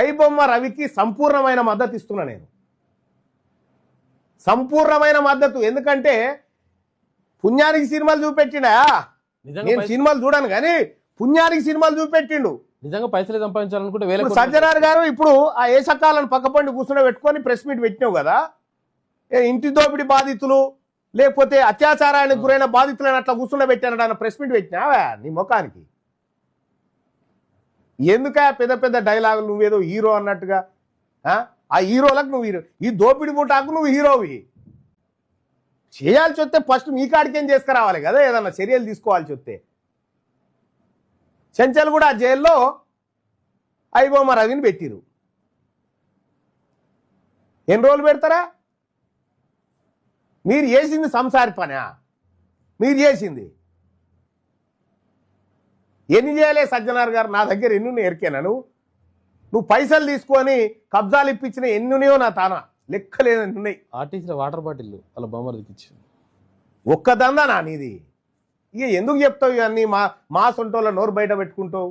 ఐబొమ్మ రవికి సంపూర్ణమైన మద్దతు ఇస్తున్నా నేను, సంపూర్ణమైన మద్దతు. ఎందుకంటే పుణ్యానికి సినిమాలు చూపెట్టిండా, నేను సినిమాలు చూడాను కానీ పుణ్యానికి సినిమాలు చూపెట్టిండు. నిజంగా పైసలు సంపాదించాలనుకుంటే వేల సజ్జనార్ గారు ఇప్పుడు ఆ ఏ సకాలను పక్కపండి కూర్చుని పెట్టుకొని ప్రెస్ మీట్ పెట్టినావు కదా, ఇంటి దోపిడీ బాధితులు లేకపోతే అత్యాచారానికి గురైన బాధితులను అట్లా కూర్చుని పెట్టానట అన్న ప్రెస్ మీట్ పెట్టినావా నీ ముఖానికి? ఎందుక పెద్ద పెద్ద డైలాగులు, నువ్వేదో హీరో అన్నట్టుగా? ఆ హీరోలకు నువ్వు హీరో, ఈ దోపిడీ ముఠాకు నువ్వు హీరోవి. చేయాల్సి వస్తే ఫస్ట్ మీ కాడికేం చేసుకురావాలి కదా, ఏదన్నా చర్యలు తీసుకోవాల్సి వస్తే. చెంచల్ కూడా ఆ జైల్లో ఐబొమ్మ రవిని పెట్టిరు. ఎన్ని రోజులు పెడతారా? మీరు చేసింది సంసారి పనా? మీరు చేసింది ఎన్ని చేయలే సజ్జనార్ గారు? నా దగ్గర ఎన్ని ఎరికేనా? నువ్వు పైసలు తీసుకొని కబ్జాలు ఇప్పించిన ఎన్నున్నాయో నా తానా లెక్కలేని ఉన్నాయి. ఆర్టీసీలో వాటర్ బాటిల్ వాళ్ళ బొమ్మరికి ఇచ్చి ఒక్క దందా నా నీది. ఇక ఎందుకు చెప్తావు ఇవన్నీ? మా సొంటోళ్ళ నోరు బయట పెట్టుకుంటావు.